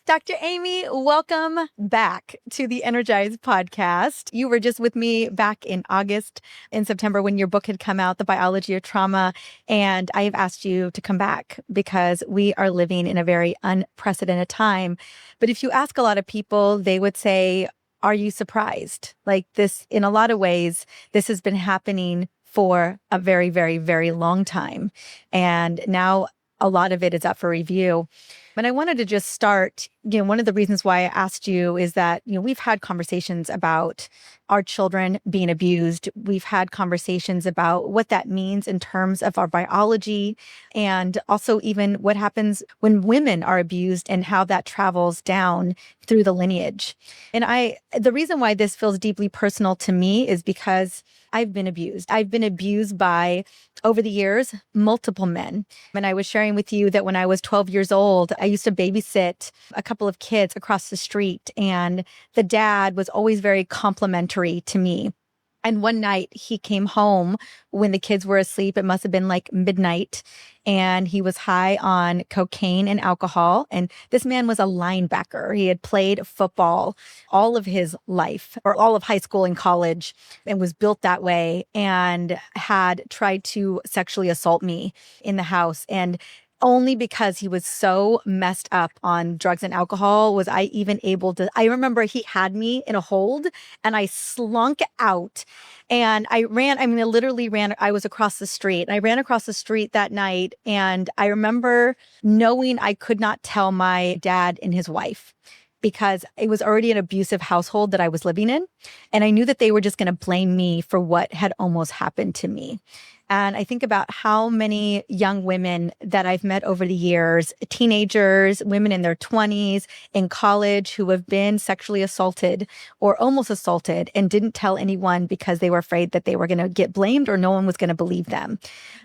Dr. Aimie, welcome back to the Energized podcast. You were just with me back in August and September when your book had come out, The Biology of Trauma. And I have asked you to come back because we are living in a very unprecedented time. But if you ask a lot of people, they would say, are you surprised? Like this, in a lot of ways, this has been happening for a very, very, very long time. And now a lot of it is up for review. And I wanted to just start, one of the reasons why I asked you is that, we've had conversations about our children being abused. We've had conversations about what that means in terms of our biology and also even what happens when women are abused and how that travels down through the lineage. And the reason why this feels deeply personal to me is because I've been abused. I've been abused by, over the years, multiple men. And I was sharing with you that when I was 12 years old, I used to babysit a couple of kids across the street. And the dad was always very complimentary to me. And one night he came home when the kids were asleep. It must have been like midnight. And he was high on cocaine and alcohol. And this man was a linebacker. He had played football all of his life, or all of high school and college, and was built that way, and had tried to sexually assault me in the house. And only because he was so messed up on drugs and alcohol was I even able to. I remember he had me in a hold and I slunk out and I literally ran. I was across the street and I ran across the street that night. And I remember knowing I could not tell my dad and his wife, because it was already an abusive household that I was living in. And I knew that they were just going to blame me for what had almost happened to me. And I think about how many young women that I've met over the years, teenagers, women in their 20s, in college, who have been sexually assaulted or almost assaulted and didn't tell anyone because they were afraid that they were going to get blamed or no one was going to believe them.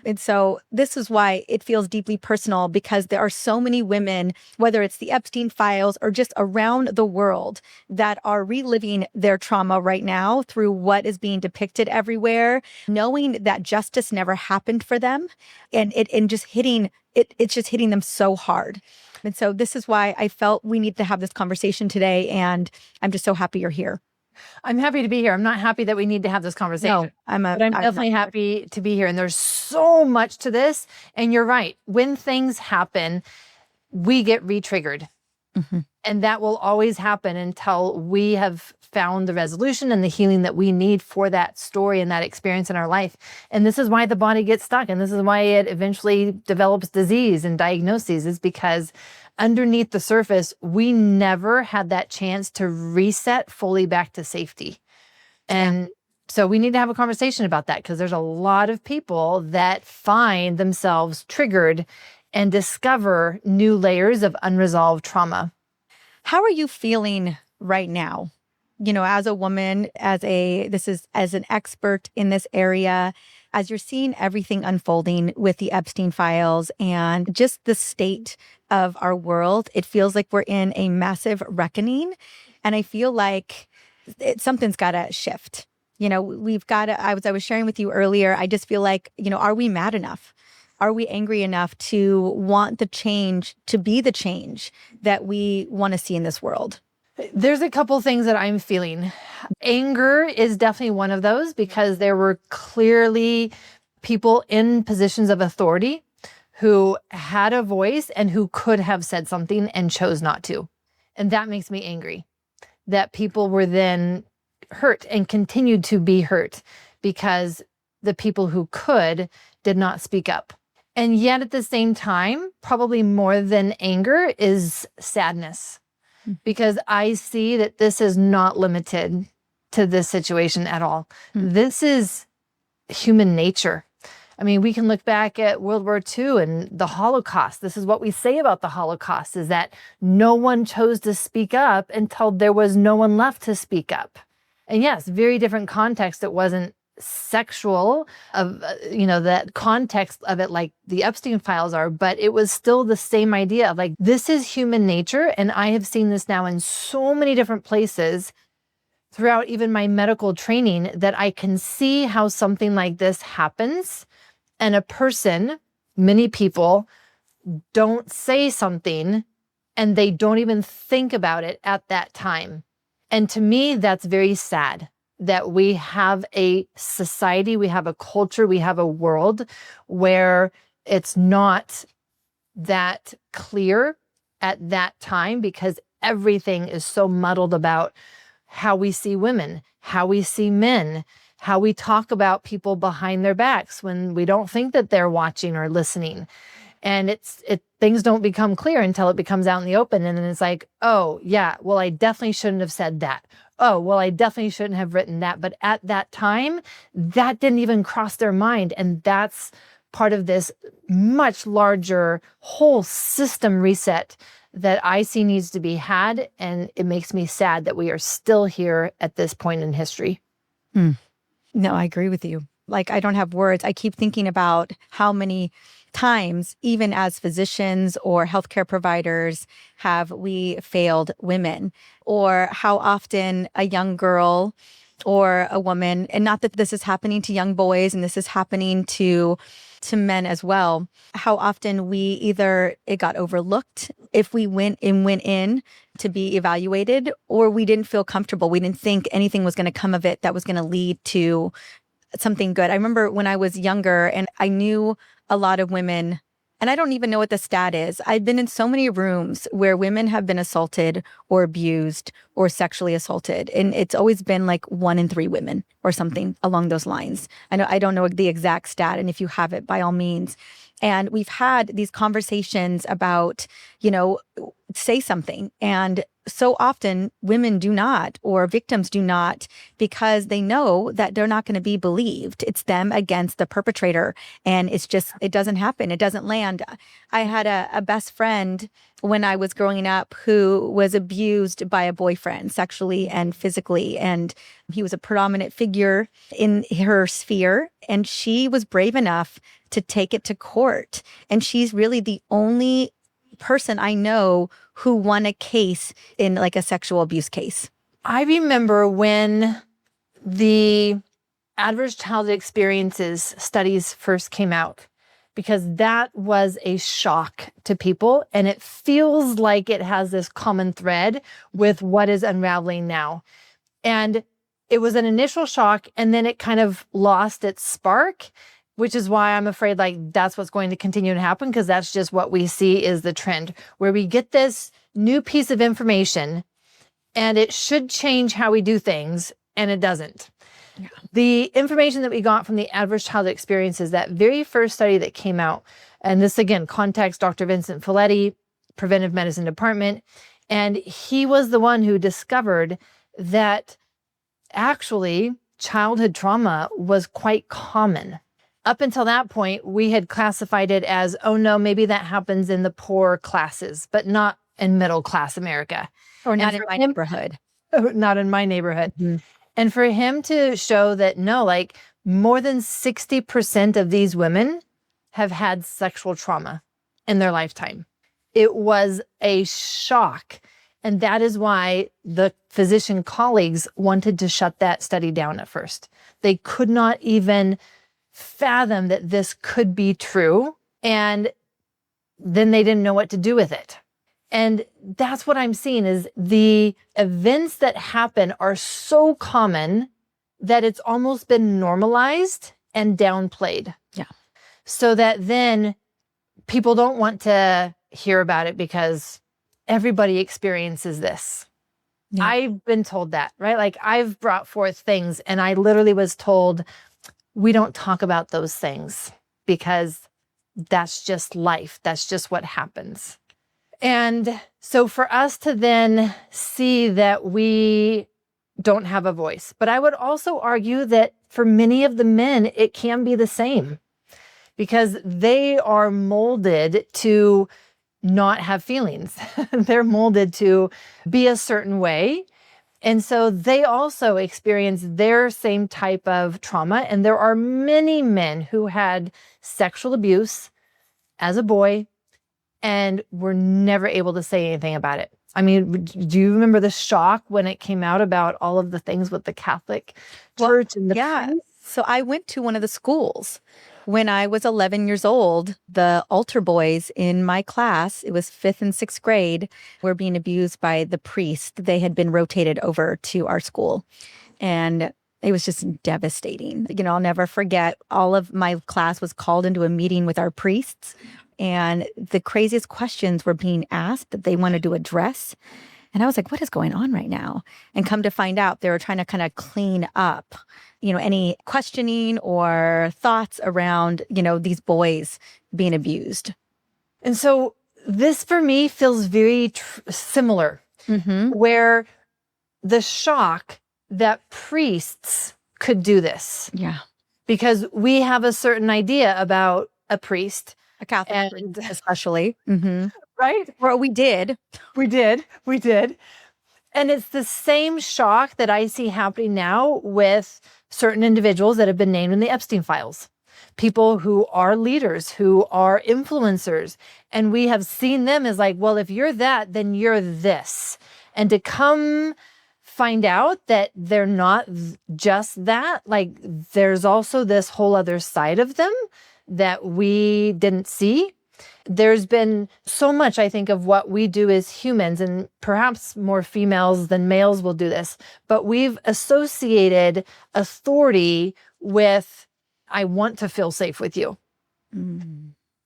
And so this is why it feels deeply personal, because there are so many women, whether it's the Epstein files or just around the world, that are reliving their trauma right now through what is being depicted everywhere, knowing that justice never happened for them, and it's just hitting them so hard. And so this is why I felt we need to have this conversation today, and I'm just so happy you're here. I'm happy to be here. I'm not happy that we need to have this conversation. No, but I'm definitely happy to be here. And there's so much to this. And you're right. When things happen, we get re-triggered. Mm-hmm. And that will always happen until we have found the resolution and the healing that we need for that story and that experience in our life. And this is why the body gets stuck. And this is why it eventually develops disease and diagnoses, is because underneath the surface, we never had that chance to reset fully back to safety. And so we need to have a conversation about that, because there's a lot of people that find themselves triggered and discover new layers of unresolved trauma. How are you feeling right now? As a woman, as an expert in this area, as you're seeing everything unfolding with the Epstein files and just the state of our world, it feels like we're in a massive reckoning. And I feel like something's got to shift. We've got to, I was sharing with you earlier, I just feel like, are we mad enough? Are we angry enough to want the change, to be the change that we want to see in this world? There's a couple things that I'm feeling. Anger is definitely one of those, because there were clearly people in positions of authority who had a voice and who could have said something and chose not to. And that makes me angry, that people were then hurt and continued to be hurt because the people who could did not speak up. And yet at the same time, probably more than anger is sadness, because I see that this is not limited to this situation at all. This is human nature. I mean, we can look back at World War II and the Holocaust. This is what we say about the Holocaust, is that no one chose to speak up until there was no one left to speak up. And yes, very different context. It wasn't sexual of, that context of it like the Epstein files are, but it was still the same idea of like, this is human nature. And I have seen this now in so many different places throughout even my medical training, that I can see how something like this happens and a person, many people, don't say something and they don't even think about it at that time. And to me, that's very sad that we have a society, we have a culture, we have a world where it's not that clear at that time, because everything is so muddled about how we see women, how we see men, how we talk about people behind their backs when we don't think that they're watching or listening. And things don't become clear until it becomes out in the open. And then it's like, oh yeah, well, I definitely shouldn't have said that. Oh, well, I definitely shouldn't have written that. But at that time, that didn't even cross their mind. And that's part of this much larger whole system reset that I see needs to be had. And it makes me sad that we are still here at this point in history. No, I agree with you. Like, I don't have words. I keep thinking about how many times, even as physicians or healthcare providers, have we failed women, or how often a young girl or a woman, and not that this is happening to young boys and this is happening to men as well, how often it got overlooked if we went in to be evaluated, or we didn't feel comfortable. We didn't think anything was going to come of it that was going to lead to something good. I remember when I was younger and I knew a lot of women, and I don't even know what the stat is. I've been in so many rooms where women have been assaulted or abused or sexually assaulted. And it's always been like 1 in 3 women or something along those lines. I don't know the exact stat. And if you have it, by all means. And we've had these conversations about, say something. And so often women do not, or victims do not, because they know that they're not going to be believed. It's them against the perpetrator. And it doesn't happen. It doesn't land. I had a best friend when I was growing up who was abused by a boyfriend sexually and physically. And he was a predominant figure in her sphere. And she was brave enough to take it to court. And she's really the only person I know who won a case in like a sexual abuse case. I remember when the adverse childhood experiences studies first came out, because that was a shock to people. And it feels like it has this common thread with what is unraveling now. And it was an initial shock, and then it kind of lost its spark, which is why I'm afraid like that's what's going to continue to happen, because that's just what we see is the trend, where we get this new piece of information and it should change how we do things, and it doesn't. Yeah. The information that we got from the adverse childhood experiences, that very first study that came out, and this again, context, Dr. Vincent Folletti, preventive medicine department, and he was the one who discovered that actually childhood trauma was quite common. Up until that point, we had classified it as, oh no, maybe that happens in the poor classes, but not in middle class America. Or not in my neighborhood. Not in my neighborhood. Mm-hmm. And for him to show that, no, like more than 60% of these women have had sexual trauma in their lifetime. It was a shock. And that is why the physician colleagues wanted to shut that study down at first. They could not even fathom that this could be true. And then they didn't know what to do with it. And that's what I'm seeing, is the events that happen are so common that it's almost been normalized and downplayed. Yeah. So that then people don't want to hear about it because everybody experiences this. Yeah. I've been told that, right? Like I've brought forth things and I literally was told, we don't talk about those things because that's just life. That's just what happens. And so for us to then see that we don't have a voice, but I would also argue that for many of the men, it can be the same, because they are molded to not have feelings. They're molded to be a certain way. And so they also experience their same type of trauma. And there are many men who had sexual abuse as a boy and were never able to say anything about it. I mean, do you remember the shock when it came out about all of the things with the Catholic Church and the yeah. priest? So I went to one of the schools When I was 11 years old, the altar boys in my class, it was 5th and 6th grade, were being abused by the priest. They had been rotated over to our school. And it was just devastating. I'll never forget, all of my class was called into a meeting with our priests, and the craziest questions were being asked that they wanted to address. And I was like, what is going on right now? And come to find out, they were trying to kind of clean up, any questioning or thoughts around, these boys being abused. And so this for me feels very similar, where the shock that priests could do this. Yeah. Because we have a certain idea about a priest. A Catholic priest especially. Right? Or we did. We did. And it's the same shock that I see happening now with certain individuals that have been named in the Epstein files. People who are leaders, who are influencers. And we have seen them as like, well, if you're that, then you're this. And to come find out that they're not just that, like there's also this whole other side of them that we didn't see. There's been so much, I think, of what we do as humans, and perhaps more females than males will do this, but we've associated authority with, I want to feel safe with you.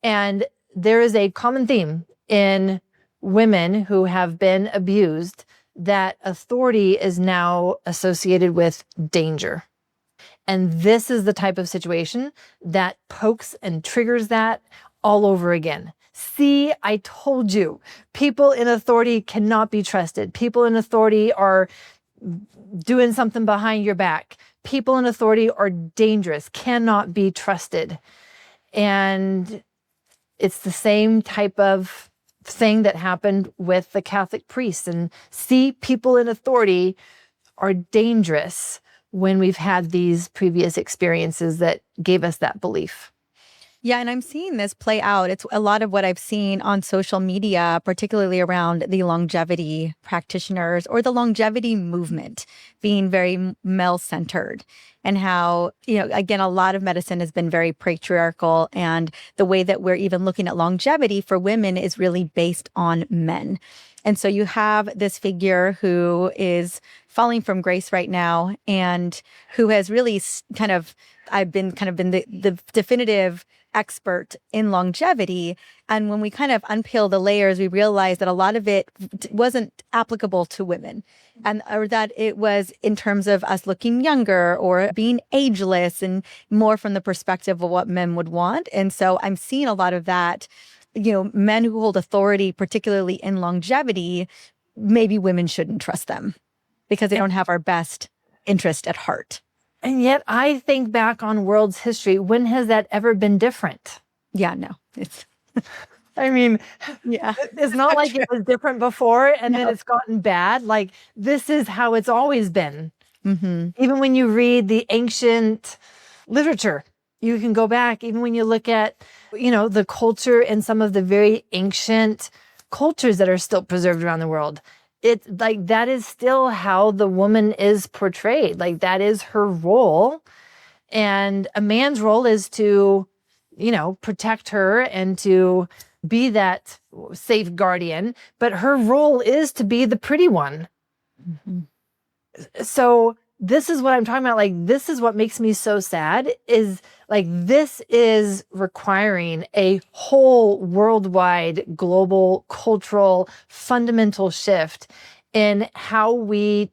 And there is a common theme in women who have been abused, that authority is now associated with danger. And this is the type of situation that pokes and triggers that all over again. See, I told you, people in authority cannot be trusted. People in authority are doing something behind your back. People in authority are dangerous, cannot be trusted. And it's the same type of thing that happened with the Catholic priests. And see, people in authority are dangerous when we've had these previous experiences that gave us that belief. Yeah, and I'm seeing this play out. It's a lot of what I've seen on social media, particularly around the longevity practitioners or the longevity movement being very male-centered, and how, again, a lot of medicine has been very patriarchal, and the way that we're even looking at longevity for women is really based on men. And so you have this figure who is falling from grace right now, and who has really I've been the definitive expert in longevity. And when we kind of unpeel the layers, we realize that a lot of it wasn't applicable to women, or that it was in terms of us looking younger or being ageless, and more from the perspective of what men would want. And so I'm seeing a lot of that, men who hold authority, particularly in longevity, maybe women shouldn't trust them because they don't have our best interest at heart. And yet I think back on world's history. When has that ever been different? Yeah, no. It's I mean, yeah. It's not like it was different before and then it's gotten bad. Like, this is how it's always been. Even when you read the ancient literature, you can go back. Even when you look at, the culture and some of the very ancient cultures that are still preserved around the world, it's like that is still how the woman is portrayed. Like, that is her role. And a man's role is to, protect her and to be that safe guardian. But her role is to be the pretty one. So this is what I'm talking about. Like, this is what makes me so sad, is like, this is requiring a whole worldwide, global, cultural, fundamental shift in how we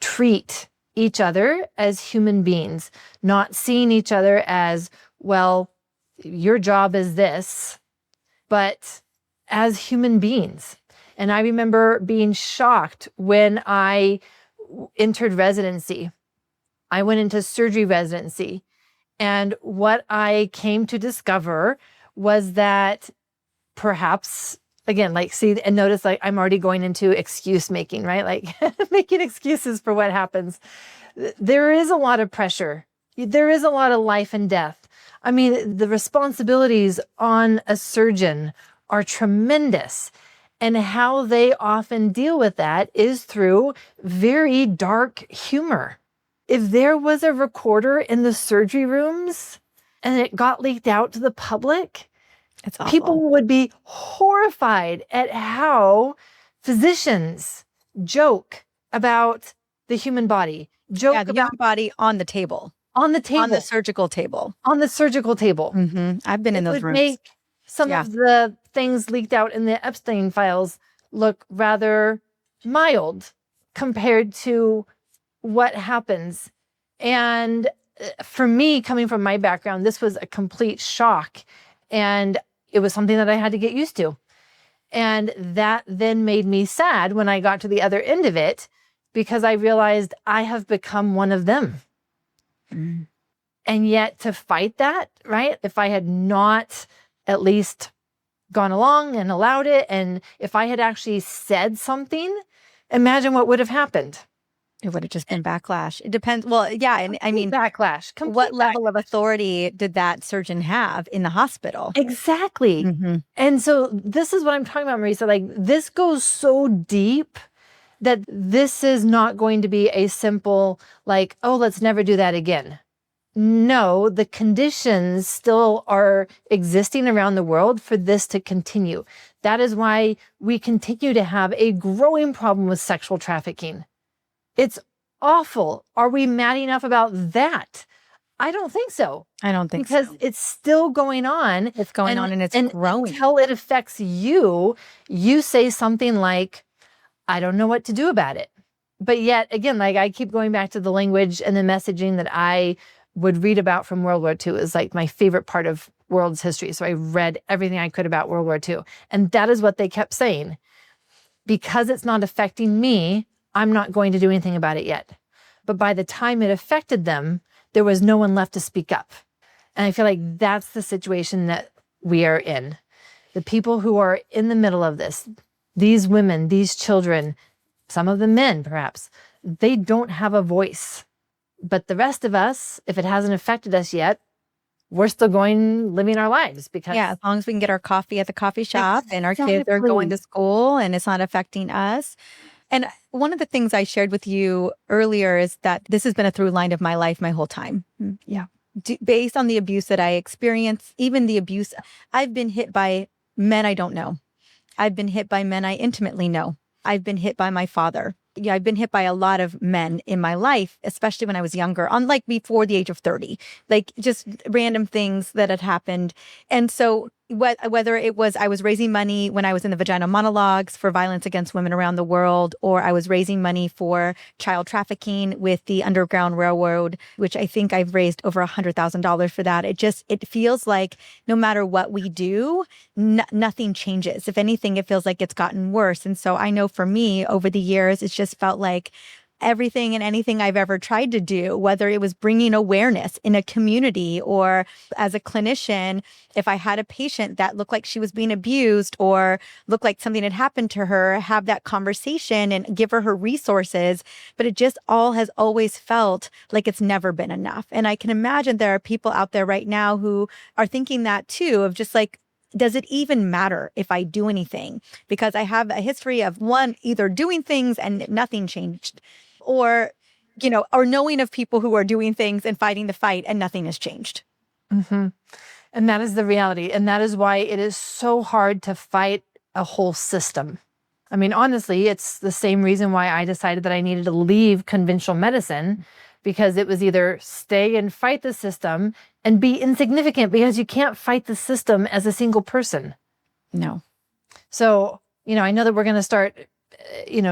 treat each other as human beings, not seeing each other as, well, your job is this, but as human beings. And I remember being shocked when I entered residency. I went into surgery residency. And what I came to discover was that perhaps, again, like, see and notice, like, I'm already going into excuse making, right? Like making excuses for what happens. There is a lot of pressure. There is a lot of life and death. I mean, the responsibilities on a surgeon are tremendous. And how they often deal with that is through very dark humor. If there was a recorder in the surgery rooms and it got leaked out to the public, It's awful. people would be horrified at how physicians joke about the human body, joke Yeah, the about human body on the table, on the table, on the surgical table. on the surgical table. I've been in It those would rooms. make some Yeah. of the things leaked out in the Epstein files look rather mild compared to what happens. And for me, coming from my background, this was a complete shock. And it was something that I had to get used to. And that then made me sad when I got to the other end of it, because I realized I have become one of them. And yet to fight that, right? If I had not at least gone along and allowed it, and if I had actually said something, imagine what would have happened. It would have just been backlash. It depends. Well, yeah. And I mean, backlash. what level of authority did that surgeon have in the hospital? Exactly. And so this is what I'm talking about, Mariza. Like, this goes so deep that this is not going to be a simple, like, oh, let's never do that again. No, the conditions still are existing around the world for this to continue. That is why we continue to have a growing problem with sexual trafficking. It's awful. Are we mad enough about that? I don't think so. I don't think because so. it's still going on. It's going on and it's growing. Until it affects you, you say something like, I don't know what to do about it. But yet, again, like, I keep going back to the language and the messaging that I would read about from World War II is like my favorite part of world's history. So I read everything I could about World War II. And that is what they kept saying. Because it's not affecting me, I'm not going to do anything about it yet. But by the time it affected them, there was no one left to speak up. And I feel like that's the situation that we are in. The people who are in the middle of this, these women, these children, some of the men perhaps, they don't have a voice. But the rest of us, if it hasn't affected us yet, we're still living our lives because as long as we can get our coffee at the coffee shop and our kids are going to school and it's not affecting us. And one of the things I shared with you earlier is that this has been a through line of my life my whole time. Yeah. Based on the abuse that I experienced, even the abuse, I've been hit by men I don't know. I've been hit by men I intimately know. I've been hit by my father. Yeah, I've been hit by a lot of men in my life, especially when I was younger, like before the age of 30, like just random things that had happened. And so whether it was I was raising money when I was in the vaginal monologues for violence against women around the world, or I was raising money for child trafficking with the Underground Railroad, which I think I've raised over $100,000 for that. It feels like no matter what we do, nothing changes. If anything, it feels like it's gotten worse. And so I know for me over the years, it's just felt like everything and anything I've ever tried to do, whether it was bringing awareness in a community or as a clinician, if I had a patient that looked like she was being abused or looked like something had happened to her, have that conversation and give her resources. But it just all has always felt like it's never been enough. And I can imagine there are people out there right now who are thinking that too, of just like, does it even matter if I do anything? Because I have a history of either doing things and nothing changed, or knowing of people who are doing things and fighting the fight and nothing has changed. And that is the reality. And that is why it is so hard to fight a whole system. I mean, honestly, it's the same reason why I decided that I needed to leave conventional medicine, because it was either stay and fight the system and be insignificant, because you can't fight the system as a single person. No. So, I know that we're going to start,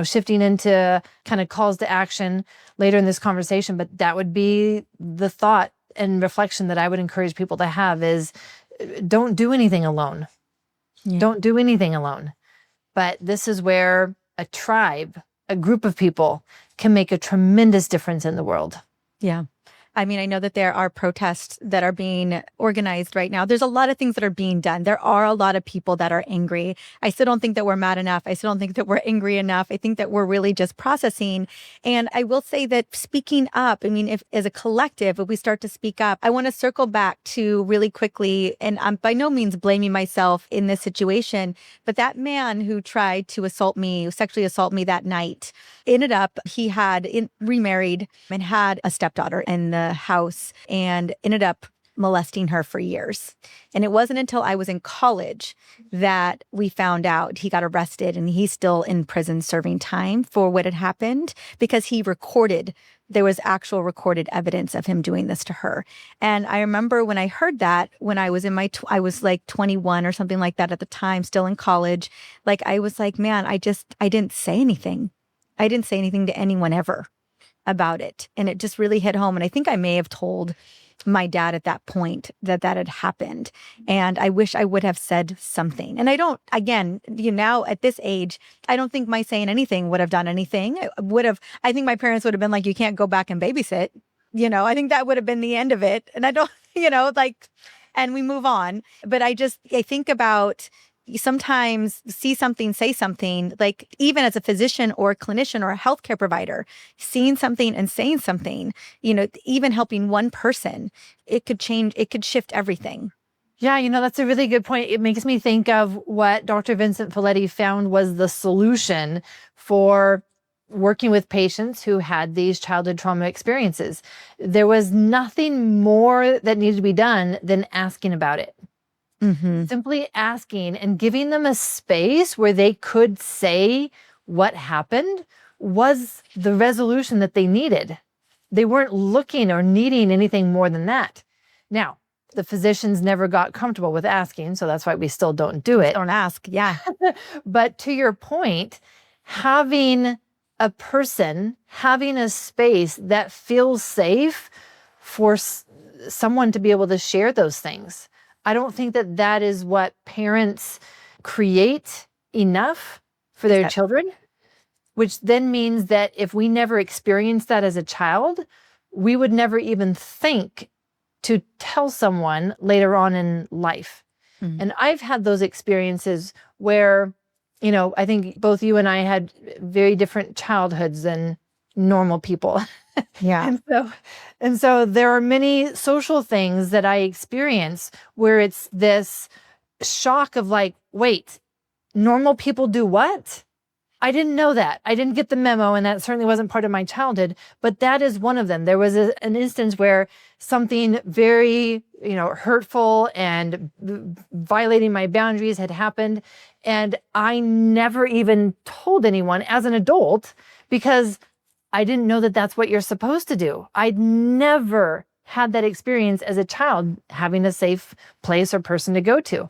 shifting into kind of calls to action later in this conversation, but that would be the thought and reflection that I would encourage people to have is don't do anything alone. Yeah. Don't do anything alone. But this is where a tribe, a group of people can make a tremendous difference in the world. Yeah. I mean, I know that there are protests that are being organized right now. There's a lot of things that are being done. There are a lot of people that are angry. I still don't think that we're mad enough. I still don't think that we're angry enough. I think that we're really just processing. And I will say that speaking up, I mean, if as a collective, if we start to speak up, I want to circle back to really quickly, and I'm by no means blaming myself in this situation, but that man who tried to sexually assault me that night, ended up, he had remarried and had a stepdaughter in the house and ended up molesting her for years. And it wasn't until I was in college that we found out he got arrested, and he's still in prison serving time for what had happened because there was actual recorded evidence of him doing this to her. And I remember when I heard that, when I was I was like 21 or something like that at the time, still in college, like I was like, man, I didn't say anything. I didn't say anything to anyone ever about it. And it just really hit home. And I think I may have told my dad at that point that had happened. And I wish I would have said something. And I don't, again, now at this age, I don't think my saying anything would have done anything. I think my parents would have been like, you can't go back and babysit. I think that would have been the end of it. And I don't, and we move on. But I think about, you sometimes see something, say something, like even as a physician or a clinician or a healthcare provider, seeing something and saying something, even helping one person, it could shift everything. Yeah, that's a really good point. It makes me think of what Dr. Vincent Folletti found was the solution for working with patients who had these childhood trauma experiences. There was nothing more that needed to be done than asking about it. Mm-hmm. Simply asking and giving them a space where they could say what happened was the resolution that they needed. They weren't looking or needing anything more than that. Now, the physicians never got comfortable with asking, so that's why we still don't do it. Don't ask, yeah. But to your point, having a person, having a space that feels safe for someone to be able to share those things. I don't think that is what parents create enough for their children, which then means that if we never experienced that as a child, we would never even think to tell someone later on in life. Mm-hmm. And I've had those experiences where, I think both you and I had very different childhoods than normal people. Yeah. And so there are many social things that I experience where it's this shock of like, wait, normal people do what? I didn't know that. I didn't get the memo, and that certainly wasn't part of my childhood, but that is one of them. There was an instance where something very, hurtful and violating my boundaries had happened, and I never even told anyone as an adult because I didn't know that that's what you're supposed to do. I'd never had that experience as a child, having a safe place or person to go to.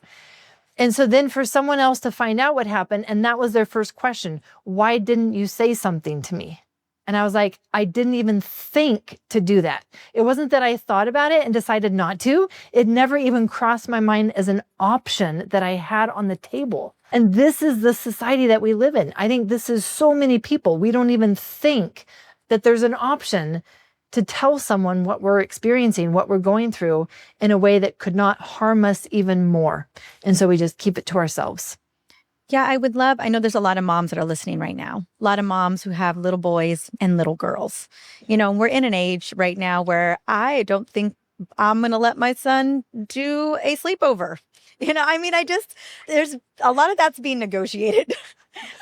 And so then for someone else to find out what happened, and that was their first question, why didn't you say something to me? And I was like, I didn't even think to do that. It wasn't that I thought about it and decided not to. It never even crossed my mind as an option that I had on the table. And this is the society that we live in. I think this is so many people. We don't even think that there's an option to tell someone what we're experiencing, what we're going through in a way that could not harm us even more. And so we just keep it to ourselves. Yeah, I know there's a lot of moms that are listening right now. A lot of moms who have little boys and little girls. We're in an age right now where I don't think I'm going to let my son do a sleepover. There's a lot of that's being negotiated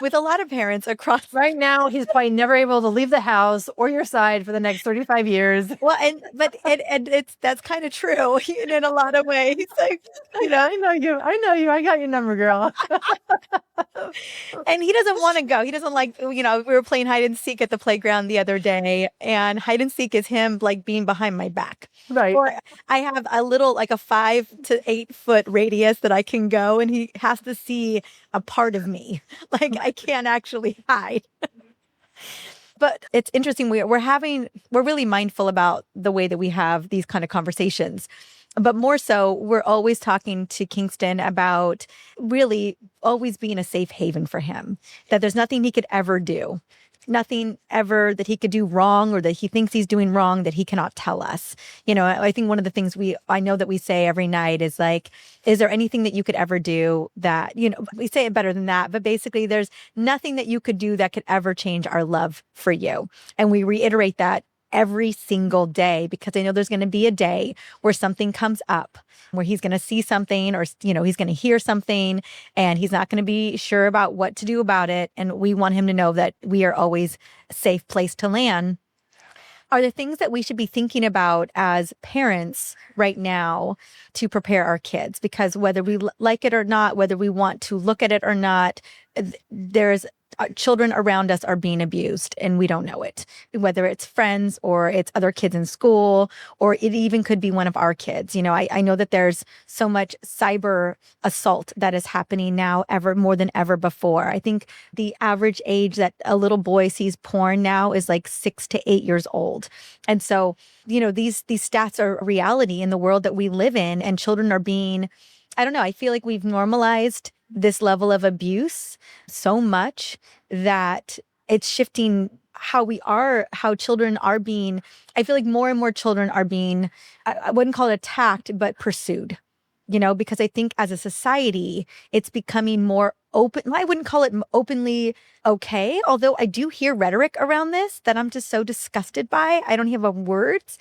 with a lot of parents across. Right now, he's probably never able to leave the house or your side for the next 35 years. Well, that's kind of true in a lot of ways. Like, I know you. I got your number, girl. And he doesn't want to go. He doesn't like, we were playing hide and seek at the playground the other day, and hide and seek is him like being behind my back. Right. Or I have a little, like a 5 to 8 foot radius that I can go, and he has to see a part of me. Like I can't actually hide. But it's interesting. We're really mindful about the way that we have these kind of conversations. But more so, we're always talking to Kingston about really always being a safe haven for him, that there's nothing he could ever do, nothing ever that he could do wrong or that he thinks he's doing wrong that he cannot tell us. I think one of the things I know that we say every night is like, is there anything that you could ever do that, we say it better than that, but basically there's nothing that you could do that could ever change our love for you. And we reiterate that every single day, because I know there's going to be a day where something comes up, where he's going to see something or, he's going to hear something and he's not going to be sure about what to do about it. And we want him to know that we are always a safe place to land. are there things that we should be thinking about as parents right now to prepare our kids? Because whether we like it or not, whether we want to look at it or not, there's children around us are being abused and we don't know it, whether it's friends or it's other kids in school, or it even could be one of our kids. I know that there's so much cyber assault that is happening now, ever more than ever before. I think the average age that a little boy sees porn now is like 6 to 8 years old. And so, these stats are a reality in the world that we live in, and children are being, I don't know, I feel like we've normalized this level of abuse so much that it's shifting how children are being, I feel like more and more children are being, I wouldn't call it attacked, but pursued, because I think as a society, it's becoming more open. I wouldn't call it openly okay, although I do hear rhetoric around this that I'm just so disgusted by. I don't have words,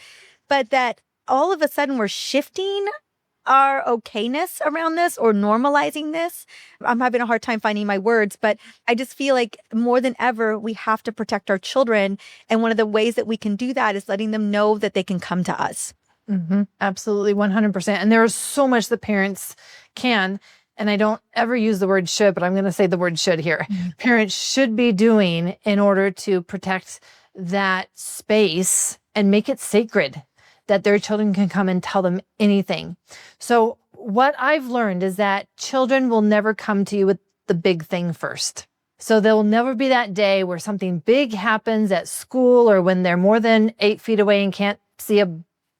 but that all of a sudden we're shifting our okayness around this or normalizing this. I'm having a hard time finding my words, but I just feel like more than ever, we have to protect our children. And one of the ways that we can do that is letting them know that they can come to us. Mm-hmm. Absolutely, 100%. And there is so much that parents can, and I don't ever use the word should, but I'm going to say the word should here. Mm-hmm. Parents should be doing in order to protect that space and make it sacred, that their children can come and tell them anything. So what I've learned is that children will never come to you with the big thing first. So there will never be that day where something big happens at school or when they're more than 8 feet away and can't see a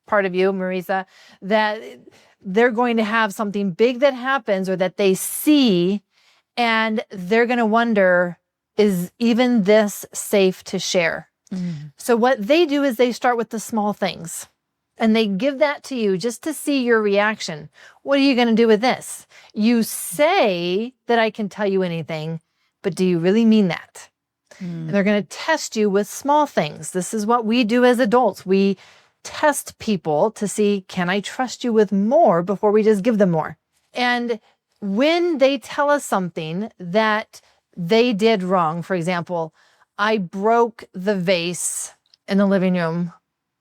part of you, Mariza, that they're going to have something big that happens or that they see, and they're going to wonder, is even this safe to share? Mm. So what they do is they start with the small things. And they give that to you just to see your reaction. What are you going to do with this? You say that I can tell you anything, but do you really mean that? And they're going to test you with small things. This is what we do as adults. We test people to see, can I trust you with more before we just give them more? And when they tell us something that they did wrong, for example, I broke the vase in the living room,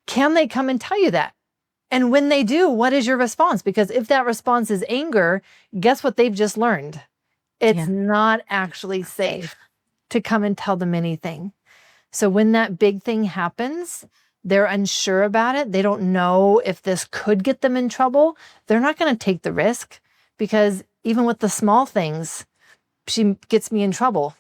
can they come and tell you that? And when they do, what is your response? Because if that response is anger, guess what they've just learned? It's not actually safe to come and tell them anything. So when that big thing happens, they're unsure about it. They don't know if this could get them in trouble. They're not going to take the risk, because even with the small things, she gets me in trouble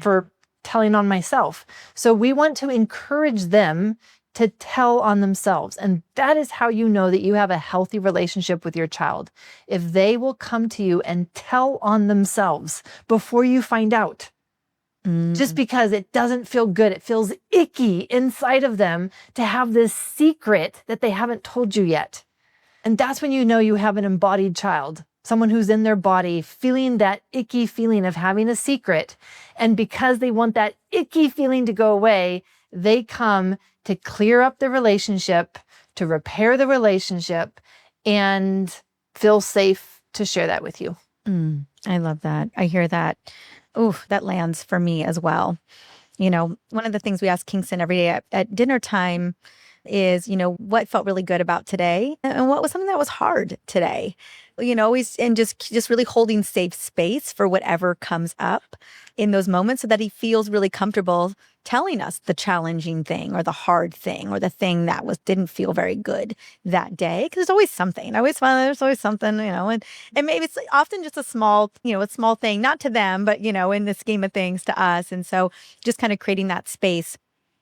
for telling on myself. So we want to encourage them to tell on themselves. And that is how you know that you have a healthy relationship with your child. If they will come to you and tell on themselves before you find out. Just because it doesn't feel good. It feels icky inside of them to have this secret that they haven't told you yet. And that's when you know you have an embodied child, someone who's in their body feeling that icky feeling of having a secret. And because they want that icky feeling to go away, they come to clear up the relationship, to repair the relationship, and feel safe to share that with you. I love that. I hear that. Ooh, that lands for me as well. One of the things we ask Kingston every day at dinner time is, what felt really good about today and what was something that was hard today. Always, and just really holding safe space for whatever comes up in those moments so that he feels really comfortable telling us the challenging thing or the hard thing or the thing that didn't feel very good that day. Because there's always something. I always find there's always something, and maybe it's often just a small thing, not to them, but, in the scheme of things to us. And so just kind of creating that space.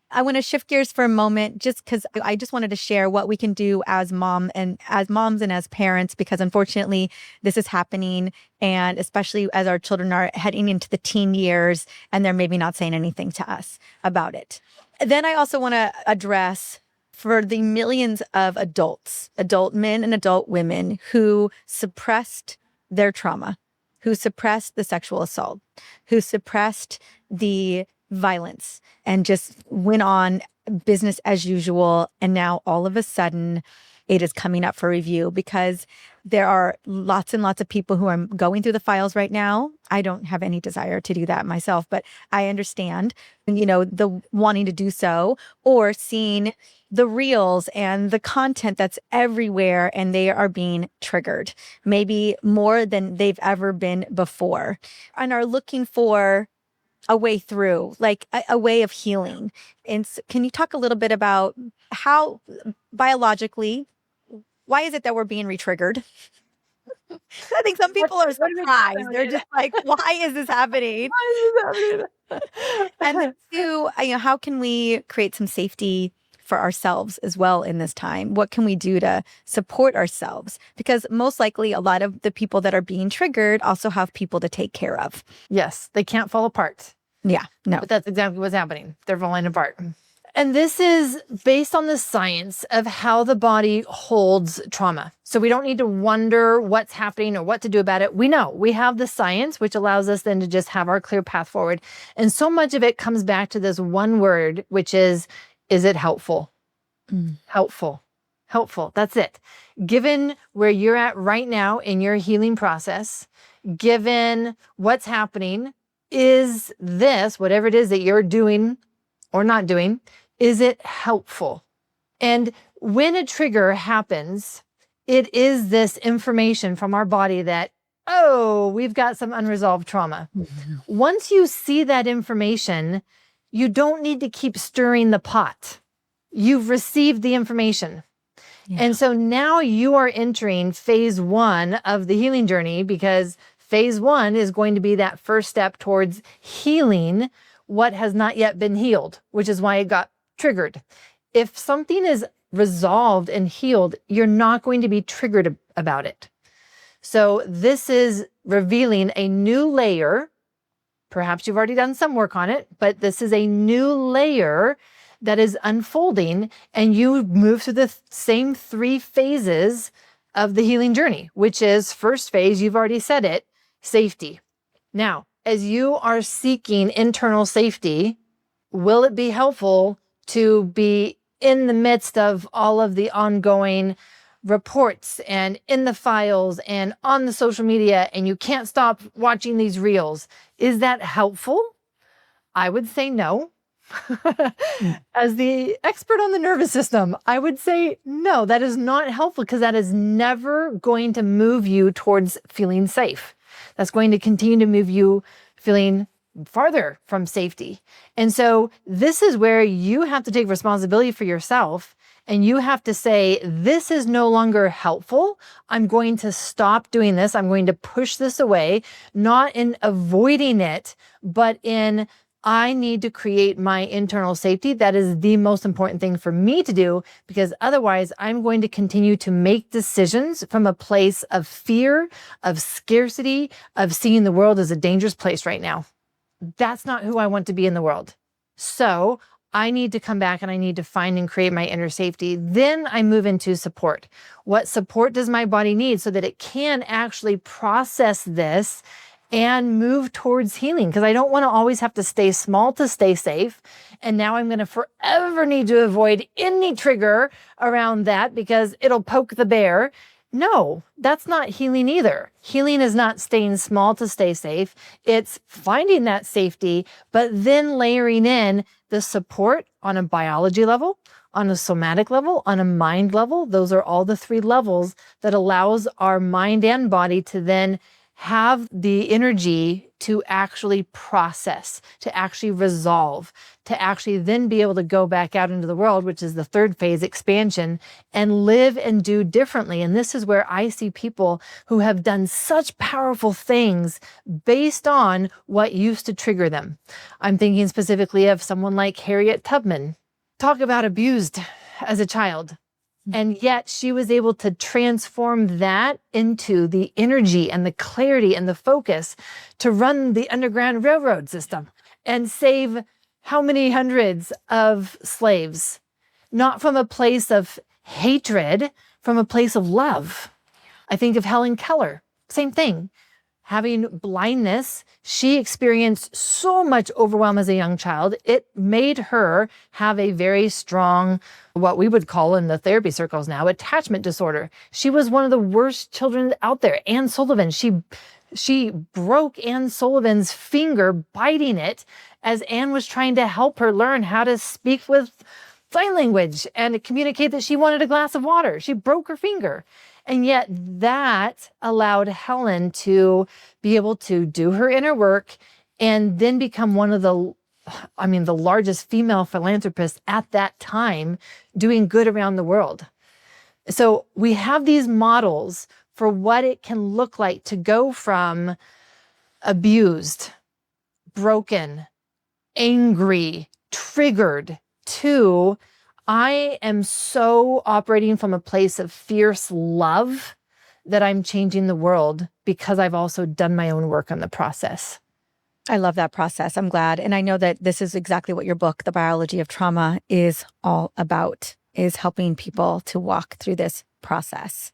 I want to shift gears for a moment just because I just wanted to share what we can do as moms and as parents, because unfortunately this is happening, and especially as our children are heading into the teen years and they're maybe not saying anything to us about it. Then I also want to address for the millions of adult men and adult women who suppressed their trauma, who suppressed the sexual assault, who suppressed the violence and just went on business as usual. And now all of a sudden it is coming up for review because There are lots and lots of people who are going through the files right now. I don't have any desire to do that myself, but I understand, the wanting to do so, or seeing the reels and the content that's everywhere, and they are being triggered, maybe more than they've ever been before, and are looking for a way through, like a way of healing. And can you talk a little bit about how biologically, why is it that we're being re-triggered? I think some people are surprised. They're just like, why is this happening? And then two, how can we create some safety for ourselves as well in this time? What can we do to support ourselves? Because most likely a lot of the people that are being triggered also have people to take care of. Yes, they can't fall apart. Yeah, no. But that's exactly what's happening. They're falling apart. And this is based on the science of how the body holds trauma. So we don't need to wonder what's happening or what to do about it. We know we have the science, which allows us then to just have our clear path forward. And so much of it comes back to this one word, which is it helpful? Helpful. Helpful. That's it. Given where you're at right now in your healing process, given what's happening, is this, whatever it is that you're doing or not doing, is it helpful? And when a trigger happens, it is this information from our body that, oh, we've got some unresolved trauma. Once you see that information, you don't need to keep stirring the pot. You've received the information. Yeah. And so now you are entering phase 1 of the healing journey, because phase 1 is going to be that first step towards healing what has not yet been healed, which is why it got triggered. If something is resolved and healed, you're not going to be triggered about it. So this is revealing a new layer. Perhaps you've already done some work on it, but this is a new layer that is unfolding, and you move through the same 3 phases of the healing journey, which is first phase, you've already said it, safety. Now, as you are seeking internal safety, will it be helpful to be in the midst of all of the ongoing reports and in the files and on the social media, and you can't stop watching these reels? Is that helpful? I would say no. As the expert on the nervous system, I would say no, that is not helpful, because that is never going to move you towards feeling safe. That's going to continue to move you feeling farther from safety. And so this is where you have to take responsibility for yourself, and you have to say, this is no longer helpful. I'm going to stop doing this. I'm going to push this away, not in avoiding it, but in I need to create my internal safety. That is the most important thing for me to do, because otherwise I'm going to continue to make decisions from a place of fear, of scarcity, of seeing the world as a dangerous place right now. That's not who I want to be in the world. So I need to come back and I need to find and create my inner safety. Then I move into support. What support does my body need so that it can actually process this and move towards healing? Because I don't want to always have to stay small to stay safe. And now I'm going to forever need to avoid any trigger around that because it'll poke the bear. No, that's not healing either. Healing is not staying small to stay safe. It's finding that safety, but then layering in the support on a biology level, on a somatic level, on a mind level. Those are all the 3 levels that allows our mind and body to then have the energy to actually process, to actually resolve, to actually then be able to go back out into the world, which is the 3rd phase, expansion, and live and do differently. And this is where I see people who have done such powerful things based on what used to trigger them. I'm thinking specifically of someone like Harriet Tubman. Talk about abused as a child. And yet she was able to transform that into the energy and the clarity and the focus to run the Underground Railroad system and save how many hundreds of slaves, not from a place of hatred, from a place of love. I think of Helen Keller, same thing. having blindness. She experienced so much overwhelm as a young child. It made her have a very strong, what we would call in the therapy circles now, attachment disorder. She was one of the worst children out there. Anne Sullivan, she broke Anne Sullivan's finger biting it as Anne was trying to help her learn how to speak with sign language and communicate that she wanted a glass of water. She broke her finger. And yet that allowed Helen to be able to do her inner work and then become one of the largest female philanthropists at that time, doing good around the world. So we have these models for what it can look like to go from abused, broken, angry, triggered to I am so operating from a place of fierce love that I'm changing the world because I've also done my own work on the process. I love that process. I'm glad. And I know that this is exactly what your book, The Biology of Trauma, is all about, is helping people to walk through this process.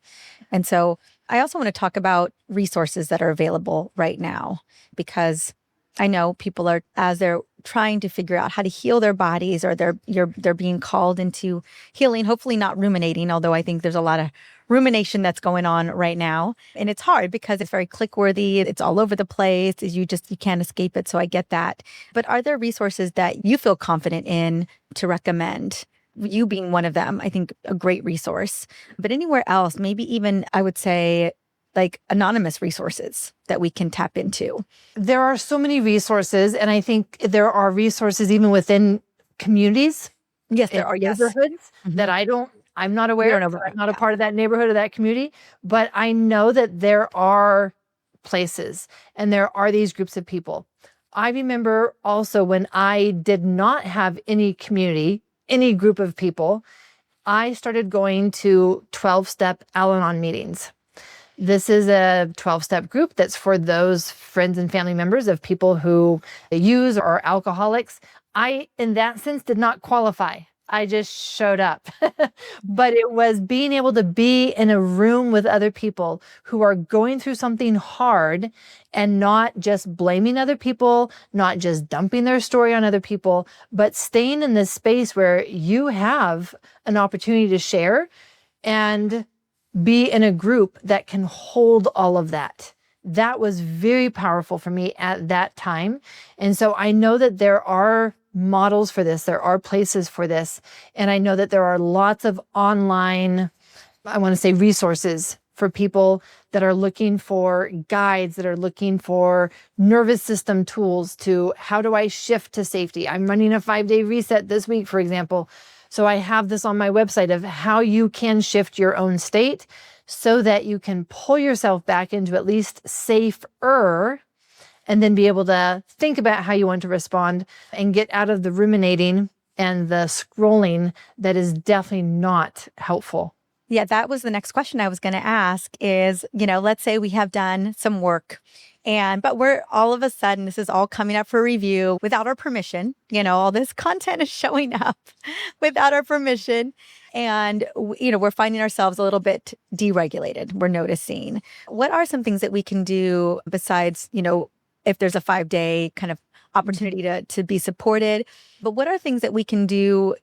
And so I also want to talk about resources that are available right now, because I know people are, as they're trying to figure out how to heal their bodies, or they're being called into healing, hopefully not ruminating, although I think there's a lot of rumination that's going on right now. And it's hard because it's very click-worthy. It's all over the place. You can't escape it. So I get that. But are there resources that you feel confident in to recommend? You being one of them, I think a great resource. But anywhere else, maybe even I would say like anonymous resources that we can tap into. There are so many resources, and I think there are resources even within communities. Yes, there are. Yes. Neighborhoods that I'm not aware of. I'm not a part of that neighborhood or that community, but I know that there are places and there are these groups of people. I remember also when I did not have any community, any group of people, I started going to 12-step Al-Anon meetings. This is a 12-step group that's for those friends and family members of people who use or are alcoholics. I, in that sense, did not qualify. I just showed up. But it was being able to be in a room with other people who are going through something hard and not just blaming other people, not just dumping their story on other people, but staying in this space where you have an opportunity to share and be in a group that can hold all of that. That was very powerful for me at that time. And so I know that there are models for this. There are places for this. And I know that there are lots of online, I want to say, resources for people that are looking for guides, that are looking for nervous system tools to how do I shift to safety? I'm running a 5-day reset this week, for example. So I have this on my website of how you can shift your own state so that you can pull yourself back into at least safer, and then be able to think about how you want to respond and get out of the ruminating and the scrolling that is definitely not helpful. Yeah, that was the next question I was going to ask is, let's say we have done some work but we're all of a sudden, this is all coming up for review without our permission. All this content is showing up without our permission. And, we're finding ourselves a little bit deregulated. We're noticing. What are some things that we can do besides, if there's a 5-day kind of opportunity to be supported, but what are things that we can do,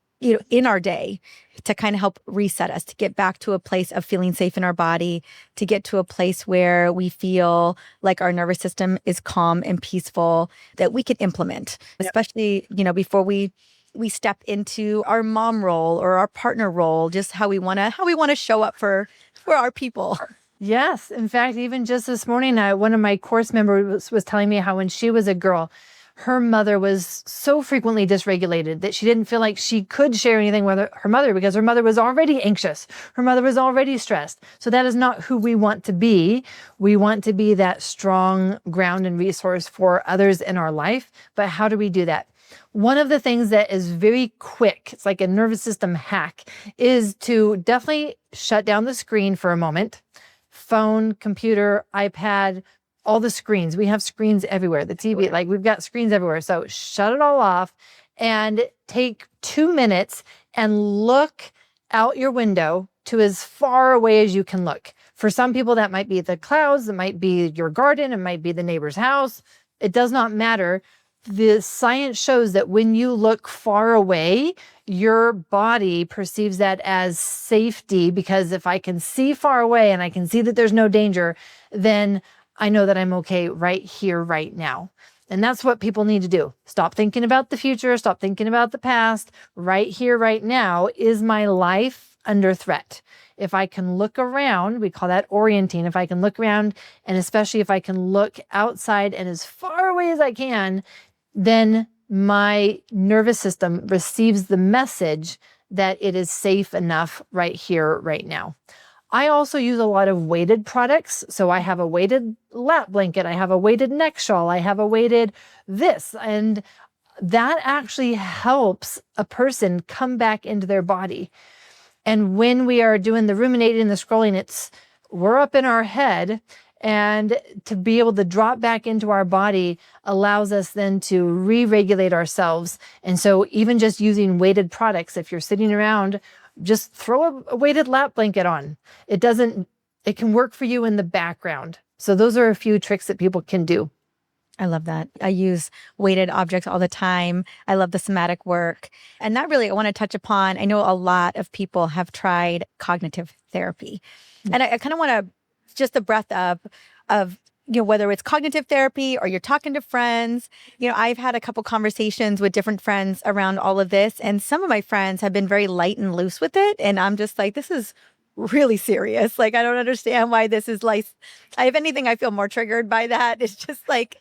in our day to kind of help reset us, to get back to a place of feeling safe in our body, to get to a place where we feel like our nervous system is calm and peaceful, that we can implement, especially, before we step into our mom role or our partner role, just how we want to show up for our people. Yes. In fact, even just this morning, one of my course members was telling me how when she was a girl, her mother was so frequently dysregulated that she didn't feel like she could share anything with her mother because her mother was already anxious. Her mother was already stressed. So that is not who we want to be. We want to be that strong ground and resource for others in our life. But how do we do that? One of the things that is very quick, it's like a nervous system hack, is to definitely shut down the screen for a moment. Phone, computer, iPad, all the screens. We have screens everywhere. The TV, we've got screens everywhere. So shut it all off and take 2 minutes and look out your window to as far away as you can look. For some people, that might be the clouds, it might be your garden, it might be the neighbor's house. It does not matter. The science shows that when you look far away, your body perceives that as safety, because if I can see far away and I can see that there's no danger, then I know that I'm okay right here, right now. And that's what people need to do. Stop thinking about the future. Stop thinking about the past. Right here, right now, is my life under threat? If I can look around, we call that orienting. If I can look around, and especially if I can look outside and as far away as I can, then my nervous system receives the message that it is safe enough right here, right now. I also use a lot of weighted products. So I have a weighted lap blanket. I have a weighted neck shawl. I have a weighted this. And that actually helps a person come back into their body. And when we are doing the ruminating and the scrolling, we're up in our head. And to be able to drop back into our body allows us then to re-regulate ourselves. And so even just using weighted products, if you're sitting around, just throw a weighted lap blanket on. It can work for you in the background. So those are a few tricks that people can do. I love that. I use weighted objects all the time. I love the somatic work. And that really, I want to touch upon, I know a lot of people have tried cognitive therapy. And I kind of want to, just the breadth of, whether it's cognitive therapy or you're talking to friends. I've had a couple conversations with different friends around all of this. And some of my friends have been very light and loose with it. And I'm just like, this is really serious. Like, I don't understand why this is like, if anything, I feel more triggered by that. It's just like,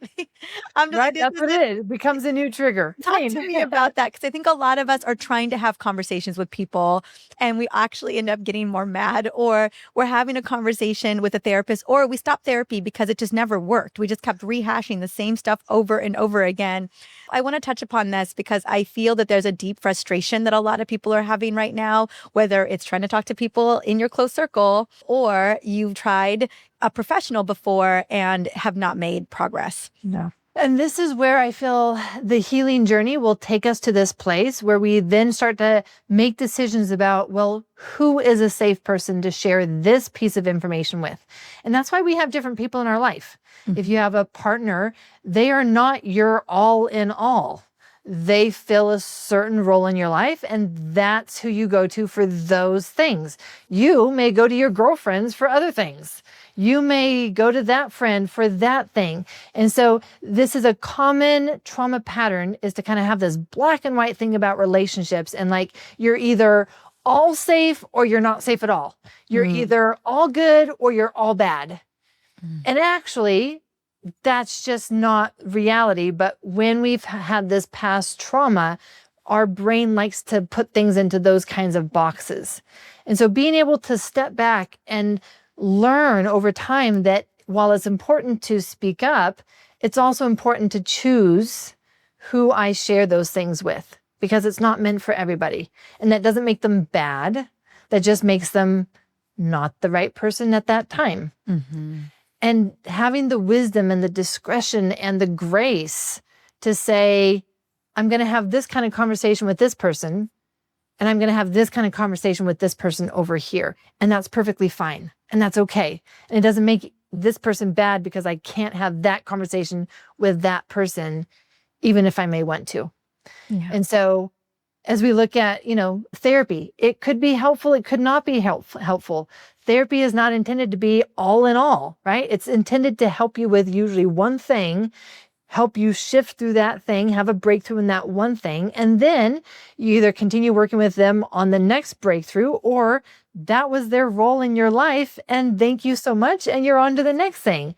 I'm just right. like, That's what it is. It becomes a new trigger. Talk to me about that. Because I think a lot of us are trying to have conversations with people and we actually end up getting more mad, or we're having a conversation with a therapist, or we stopped therapy because it just never worked. We just kept rehashing the same stuff over and over again. I want to touch upon this because I feel that there's a deep frustration that a lot of people are having right now, whether it's trying to talk to people in your close circle or you've tried a professional before and have not made progress. No. And this is where I feel the healing journey will take us to this place where we then start to make decisions about, well, who is a safe person to share this piece of information with? And that's why we have different people in our life. Mm-hmm. If you have a partner, they are not your all in all. They fill a certain role in your life, and that's who you go to for those things. You may go to your girlfriends for other things. You may go to that friend for that thing. And so this is a common trauma pattern, is to kind of have this black and white thing about relationships. And like, you're either all safe or you're not safe at all. You're either all good or you're all bad. And actually, that's just not reality. But when we've had this past trauma, our brain likes to put things into those kinds of boxes. And so being able to step back and learn over time that while it's important to speak up, it's also important to choose who I share those things with, because it's not meant for everybody. And that doesn't make them bad. That just makes them not the right person at that time. Mm-hmm. And having the wisdom and the discretion and the grace to say, I'm going to have this kind of conversation with this person, and I'm going to have this kind of conversation with this person over here. And that's perfectly fine. And that's okay. And it doesn't make this person bad because I can't have that conversation with that person, even if I may want to. Yeah. And so as we look at, therapy, it could be helpful. It could not be helpful. Therapy is not intended to be all in all, right? It's intended to help you with usually one thing, help you shift through that thing, have a breakthrough in that one thing. And then you either continue working with them on the next breakthrough, or that was their role in your life. And thank you so much. And you're on to the next thing.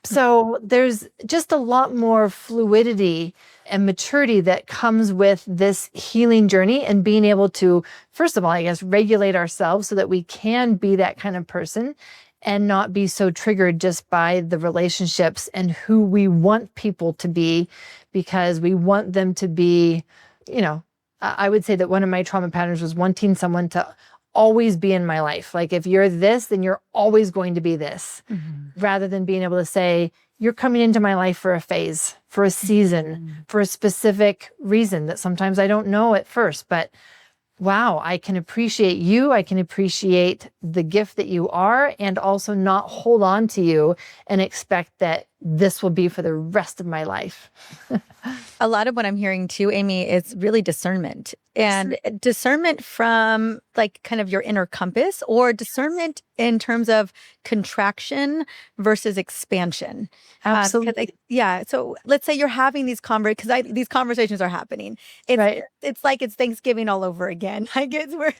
So there's just a lot more fluidity and maturity that comes with this healing journey, and being able to, first of all, I guess, regulate ourselves so that we can be that kind of person and not be so triggered just by the relationships and who we want people to be, because we want them to be, I would say that one of my trauma patterns was wanting someone to always be in my life. Like, if you're this, then you're always going to be this, rather than being able to say, you're coming into my life for a phase, for a season, for a specific reason that sometimes I don't know at first, but wow, I can appreciate you. I can appreciate the gift that you are, and also not hold on to you and expect that this will be for the rest of my life. A lot of what I'm hearing too, Aimie, is really discernment, and discernment from like kind of your inner compass, or discernment in terms of contraction versus expansion. Absolutely. Yeah. So let's say you're having these these conversations are happening. It's Right. it's like it's Thanksgiving all over again. I guess we're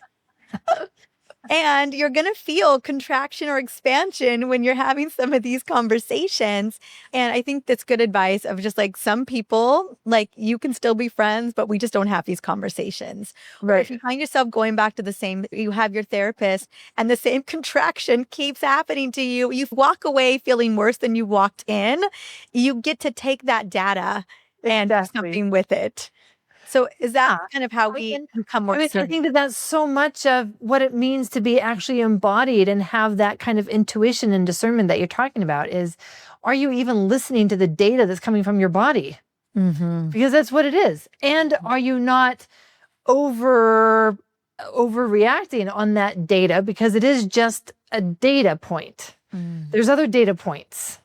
and you're going to feel contraction or expansion when you're having some of these conversations. And I think that's good advice of just like some people, like you can still be friends, but we just don't have these conversations. Or if Right. you find yourself going back to the same, you have your therapist and the same contraction keeps happening to you, you walk away feeling worse than you walked in. You get to take that data and do Exactly. something with it. So is that Yeah. kind of how I we mean, become more I discerning? think that that's so much of what it means to be actually embodied and have that kind of intuition and discernment that you're talking about is, are you even listening to the data that's coming from your body? Mm-hmm. Because that's what it is. And are you not over overreacting on that data because it is just a data point? There's other data points.